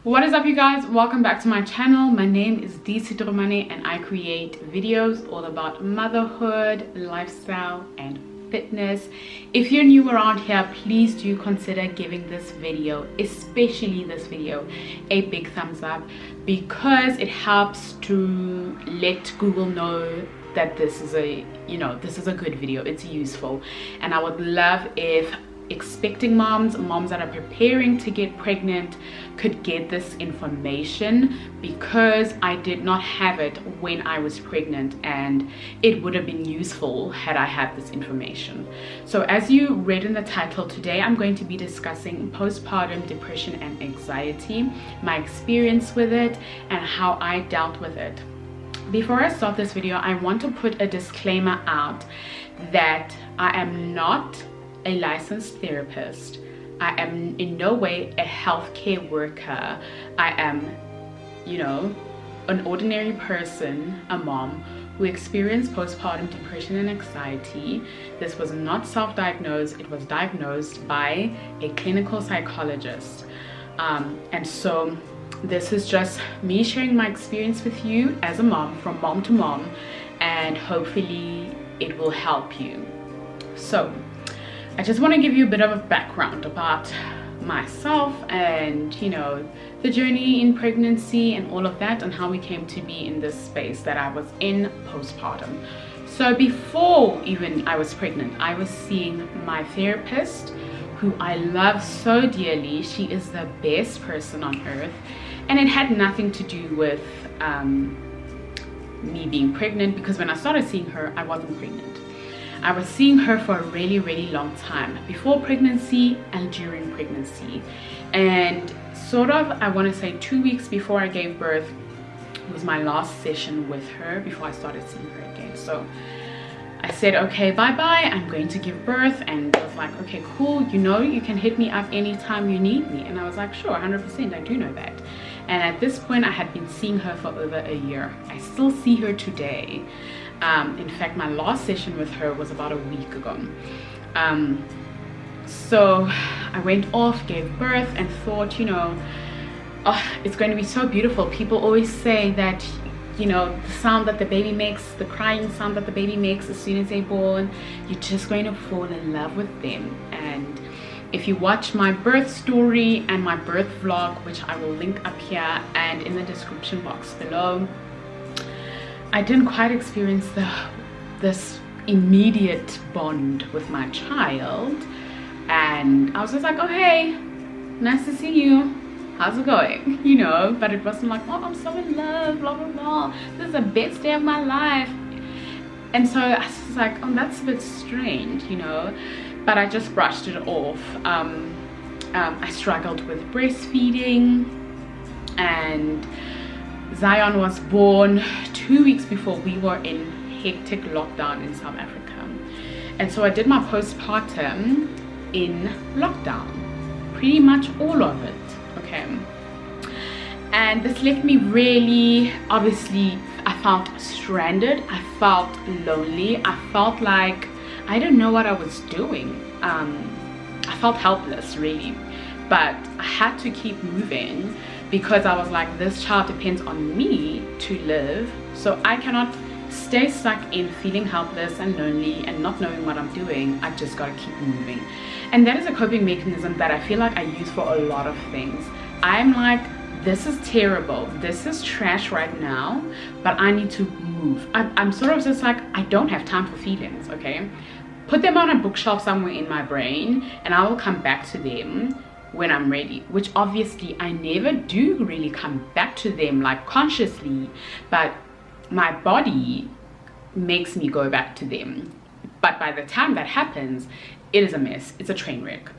What is up, you guys? Welcome back to my channel. My name is Dromane and I create videos all about motherhood, lifestyle and fitness. If you're new around here, please do consider giving this video, especially this video, a big thumbs up, because it helps to let Google know that this is a good video. It's useful, and I would love if expecting moms that are preparing to get pregnant could get this information, because I did not have it when I was pregnant and it would have been useful had I had this information. So as you read in the title, today I'm going to be discussing postpartum depression and anxiety, my experience with it and how I dealt with it. Before I start this video, I want to put a disclaimer out that I am not a licensed therapist. I am in no way a healthcare worker. I am, an ordinary person, a mom who experienced postpartum depression and anxiety. This was not self-diagnosed. It was diagnosed by a clinical psychologist. And so this is just me sharing my experience with you as a mom, from mom to mom, and hopefully it will help you. So I just want to give you a bit of a background about myself and the journey in pregnancy and all of that, and how we came to be in this space that I was in postpartum. So before even I was pregnant, I was seeing my therapist, who I love so dearly. She is the best person on earth, and it had nothing to do with me being pregnant, because when I started seeing her, I wasn't pregnant. I was seeing her for a really, really long time, before pregnancy and during pregnancy. And sort of, I want to say 2 weeks before I gave birth was my last session with her before I started seeing her again. So I said, okay, bye-bye, I'm going to give birth. And I was like, okay, cool, you can hit me up anytime you need me. And I was like, sure, 100%, I do know that. And at this point, I had been seeing her for over a year. I still see her today. In fact, my last session with her was about a week ago. So I went off, gave birth, and thought, it's going to be so beautiful. People always say that, the sound that the baby makes, the crying sound that the baby makes as soon as they're born, you're just going to fall in love with them. And if you watch my birth story and my birth vlog, which I will link up here and in the description box below, I didn't quite experience this immediate bond with my child. And I was just like, oh hey, nice to see you, how's it going? But it wasn't like, oh, I'm so in love, blah blah blah, this is the best day of my life. And so I was like, oh, that's a bit strange, but I just brushed it off. I struggled with breastfeeding, and Zion was born 2 weeks before we were in hectic lockdown in South Africa. And so I did my postpartum in lockdown, pretty much all of it, okay? And this left me really, obviously, I felt stranded, I felt lonely, I felt like I didn't know what I was doing. I felt helpless, really, but I had to keep moving, because I was like, this child depends on me to live, so I cannot stay stuck in feeling helpless and lonely and not knowing what I'm doing. I just gotta keep moving. And that is a coping mechanism that I feel like I use for a lot of things. I'm like, this is terrible, this is trash right now, but I need to move. I'm sort of just like, I don't have time for feelings, okay? Put them on a bookshelf somewhere in my brain and I will come back to them when I'm ready, which obviously I never do really come back to them like consciously, but my body makes me go back to them. But by the time that happens, it is a mess, it's a train wreck.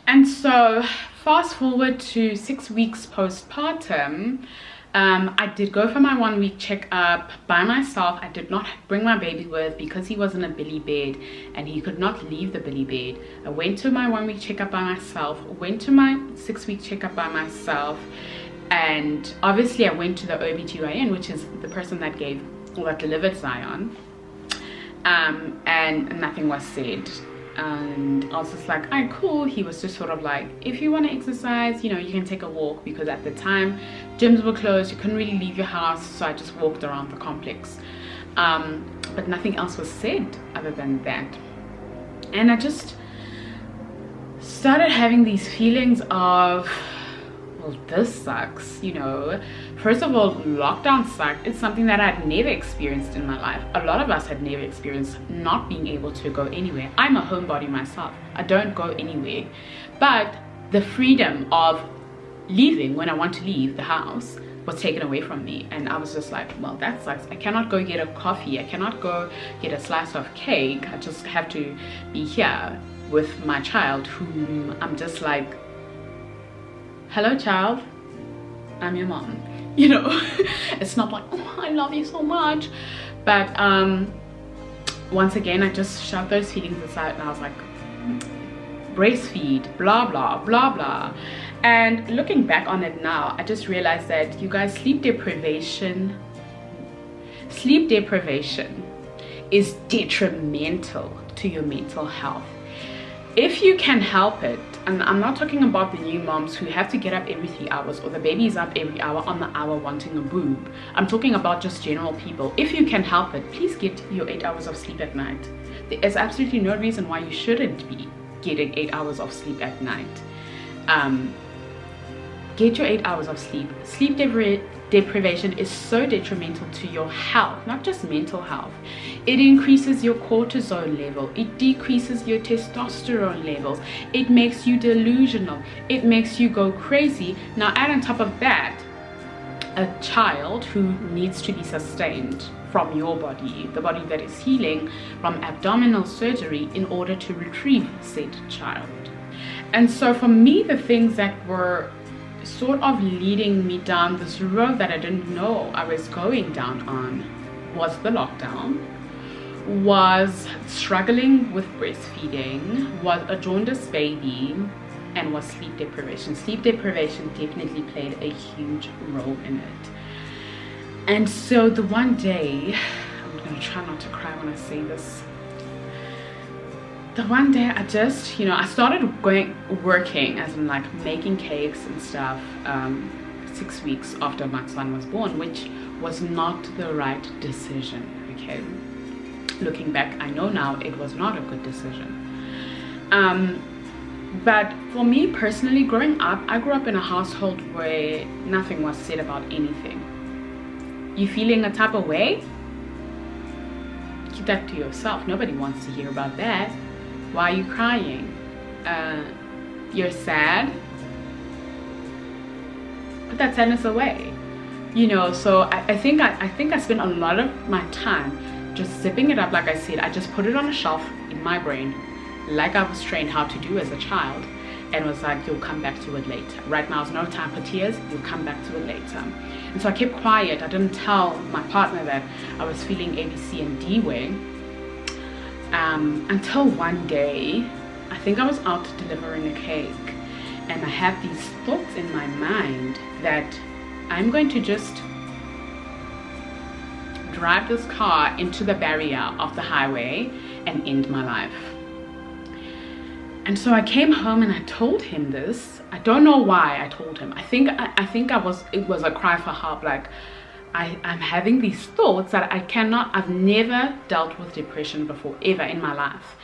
And so fast forward to 6 weeks postpartum, I did go for my 1 week checkup by myself. I did not bring my baby with, because he was in a billy bed and he could not leave the billy bed. I went to my 1 week checkup by myself, went to my 6 week checkup by myself, and obviously I went to the OBGYN, which is the person that delivered Zion, and nothing was said. and I was just like, alright, cool. He was just sort of like, if you want to exercise, you know, you can take a walk, because at the time gyms were closed, you couldn't really leave your house, so I just walked around the complex. But nothing else was said other than that. And I just started having these feelings of, well, this sucks, you know. First of all, lockdown sucked. It's something that I'd never experienced in my life. A lot of us had never experienced not being able to go anywhere. I'm a homebody myself. I don't go anywhere. But the freedom of leaving when I want to leave the house was taken away from me, and I was just like, well, that sucks. I cannot go get a coffee, I cannot go get a slice of cake. I just have to be here with my child, whom I'm just like, hello child, I'm your mom, you know. It's not like, oh, I love you so much. But once again, I just shoved those feelings aside, and I was like, breastfeed, blah blah blah blah. And looking back on it now, I just realized that, you guys, sleep deprivation is detrimental to your mental health. If you can help it, and I'm not talking about the new moms who have to get up every 3 hours, or the baby is up every hour on the hour wanting a boob. I'm talking about just general people. If you can help it, please get your 8 hours of sleep at night. There is absolutely no reason why you shouldn't be getting 8 hours of sleep at night. Get your 8 hours of sleep. Sleep deprivation is so detrimental to your health, not just mental health. It increases your cortisol level, it decreases your testosterone levels, it makes you delusional, it makes you go crazy. Now add on top of that a child who needs to be sustained from your body, the body that is healing from abdominal surgery, in order to retrieve said child. And so for me, the things that were sort of leading me down this road that I didn't know I was going down on was the lockdown, was struggling with breastfeeding, was a jaundiced baby, and was sleep deprivation. Sleep deprivation definitely played a huge role in it. And so the one day, I'm gonna try not to cry when I say this, the one day I just, you know, I started working, as in like making cakes and stuff, 6 weeks after my son was born, which was not the right decision, okay? Looking back, I know now it was not a good decision. But for me personally, growing up, I grew up in a household where nothing was said about anything. You feeling a type of way? Keep that to yourself. Nobody wants to hear about that. Why are you crying? You're sad? Put that sadness away. You know, so I think I spent a lot of my time just zipping it up. Like I said, I just put it on a shelf in my brain, like I was trained how to do as a child, and was like, you'll come back to it later. Right now is no time for tears, you'll come back to it later. And so I kept quiet. I didn't tell my partner that I was feeling A, B, C, and D way. Until one day, I think I was out delivering a cake, and I had these thoughts in my mind that I'm going to just drive this car into the barrier of the highway and end my life. And so I came home and I told him this. I don't know why I told him. I think it was a cry for help. Like, I'm having these thoughts that I've never dealt with depression before, ever in my life.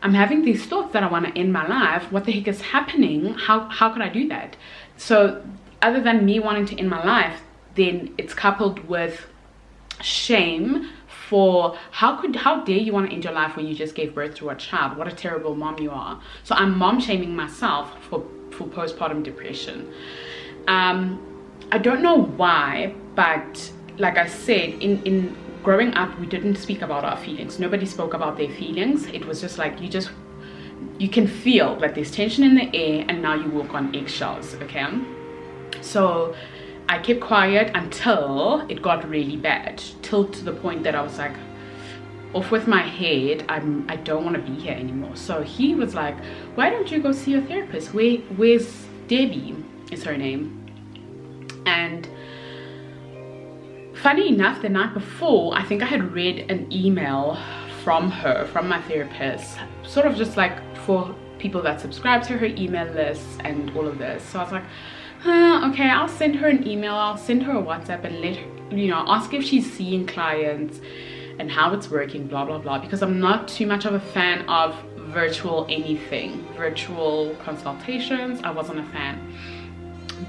I'm having these thoughts that I want to end my life. What the heck is happening? How could I do that? So other than me wanting to end my life, then it's coupled with shame for how dare you want to end your life when you just gave birth to a child? What a terrible mom you are. So I'm mom shaming myself for postpartum depression. I don't know why, but like I said, in growing up, we didn't speak about our feelings. Nobody spoke about their feelings. It was just like you can feel that there's tension in the air, and now you walk on eggshells, okay? So I kept quiet until it got really bad, till to the point that I was like, off with my head, I don't want to be here anymore. So he was like, why don't you go see your therapist? Where's Debbie is her name? And funny enough, the night before, I think I had read an email from her, from my therapist, sort of just like for people that subscribe to her email list and all of this. So I was like, okay, I'll send her an email, I'll send her a WhatsApp and let her, ask if she's seeing clients and how it's working, blah blah blah, because I'm not too much of a fan of virtual consultations. I wasn't a fan.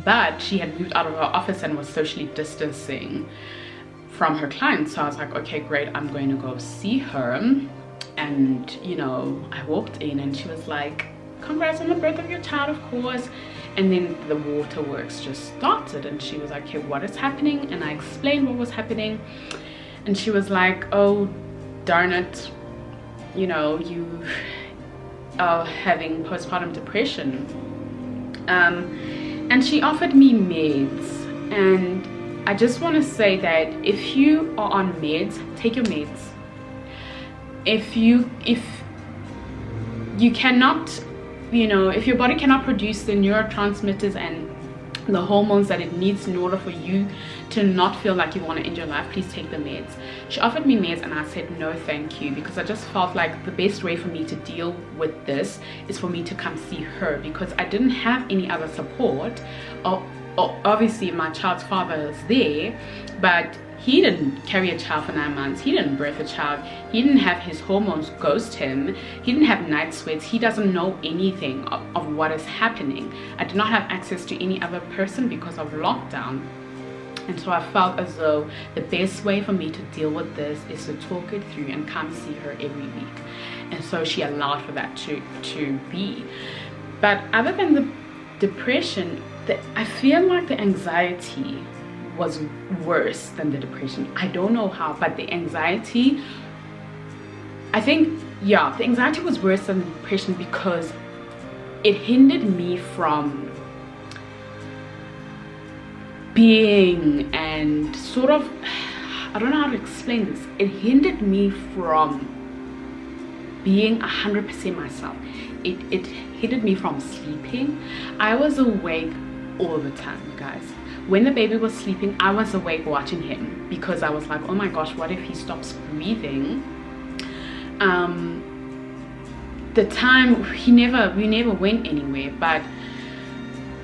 But she had moved out of her office and was socially distancing from her clients. So I was like, okay, great, I'm going to go see her. And I walked in and she was like, congrats on the birth of your child, of course. And then the waterworks just started and she was like, okay, what is happening? And I explained what was happening and she was like, oh darn it, you are having postpartum depression. And she offered me meds, and I just want to say that if you are on meds, take your meds. If you cannot, if your body cannot produce the neurotransmitters and the hormones that it needs in order for you to not feel like you want to end your life, please take the meds. She offered me meds and I said no thank you, because I just felt like the best way for me to deal with this is for me to come see her, because I didn't have any other support. Obviously my child's father is there, but he didn't carry a child for 9 months. He didn't birth a child. He didn't have his hormones ghost him. He didn't have night sweats. He doesn't know anything of what is happening. I did not have access to any other person because of lockdown. And so I felt as though the best way for me to deal with this is to talk it through and come see her every week. And so she allowed for that to be. But other than the depression, I feel like the anxiety was worse than the depression. I don't know how, but the anxiety, I think, yeah, the anxiety was worse than the depression because it hindered me from being and sort of, I don't know how to explain this. It hindered me from being 100% myself. It hindered me from sleeping. I was awake all the time, guys. When the baby was sleeping, I was awake watching him because I was like, oh my gosh, what if he stops breathing? The time we never went anywhere, but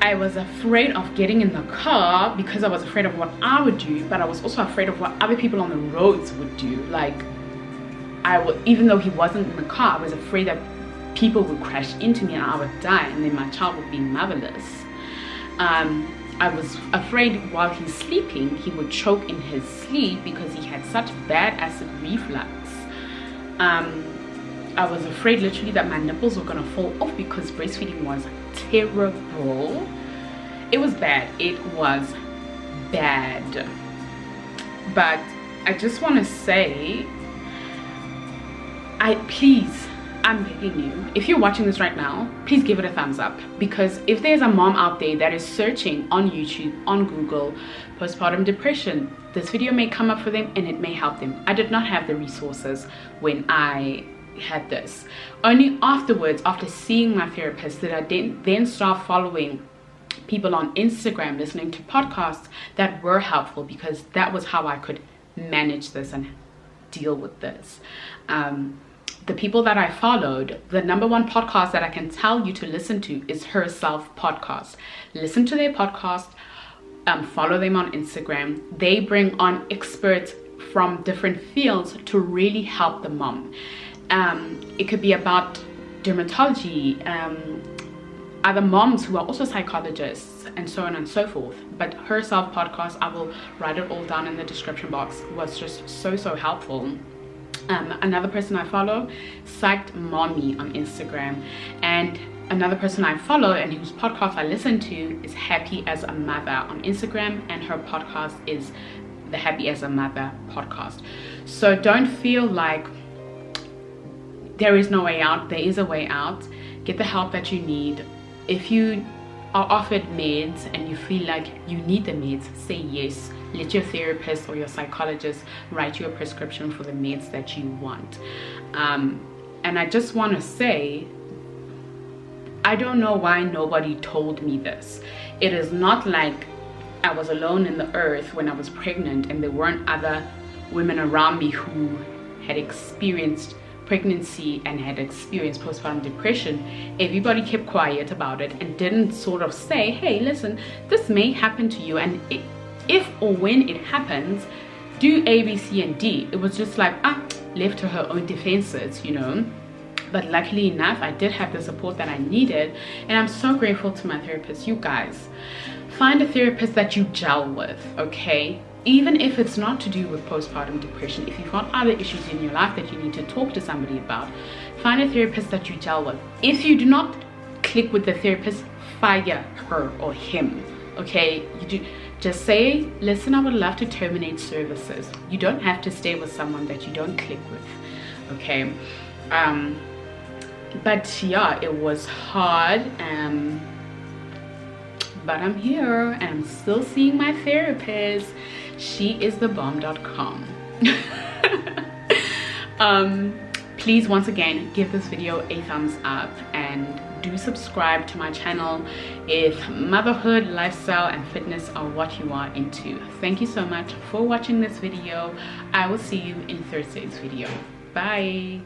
I was afraid of getting in the car because I was afraid of what I would do, but I was also afraid of what other people on the roads would do. Like, even though he wasn't in the car, I was afraid that people would crash into me and I would die, and then my child would be motherless. I was afraid while he's sleeping he would choke in his sleep because he had such bad acid reflux. I was afraid literally that my nipples were gonna fall off because breastfeeding was terrible. It was bad. It was bad. But I just want to say, I'm begging you, if you're watching this right now, please give it a thumbs up, because if there's a mom out there that is searching on YouTube, on Google, postpartum depression, this video may come up for them and it may help them. I did not have the resources when I had this. Only afterwards, after seeing my therapist, did I then start following people on Instagram, listening to podcasts that were helpful, because that was how I could manage this and deal with this. The people that I followed, the #1 podcast that I can tell you to listen to is Herself Podcast. Listen to their podcast, follow them on Instagram. They bring on experts from different fields to really help the mom. It could be about dermatology, other moms who are also psychologists, and so on and so forth. But Herself Podcast, I will write it all down in the description box, was just so helpful. Another person I follow, Psyched Mommy on Instagram, and another person I follow and whose podcast I listen to is Happy as a Mother on Instagram, and her podcast is the Happy as a Mother podcast. So don't feel like there is no way out. There is a way out. Get the help that you need. If you are offered meds and you feel like you need the meds, say yes. Let your therapist or your psychologist write you a prescription for the meds that you want. And I just want to say, I don't know why nobody told me this. It is not like I was alone in the earth when I was pregnant and there weren't other women around me who had experienced pregnancy and had experienced postpartum depression, everybody kept quiet about it and didn't sort of say, hey, listen, this may happen to you, and if or when it happens, do A, B, C, and D. It was just like, left to her own defenses, you know. But luckily enough, I did have the support that I needed, and I'm so grateful to my therapist. You guys, find a therapist that you gel with, okay? Even if it's not to do with postpartum depression, if you've got other issues in your life that you need to talk to somebody about, find a therapist that you gel with. If you do not click with the therapist, fire her or him, okay? Just say, listen, I would love to terminate services. You don't have to stay with someone that you don't click with, okay? But yeah, it was hard, but I'm here and I'm still seeing my therapist. She is the bomb.com. Please, once again, give this video a thumbs up and do subscribe to my channel if motherhood, lifestyle, and fitness are what you are into. Thank you so much for watching this video. I will see you in Thursday's video. Bye.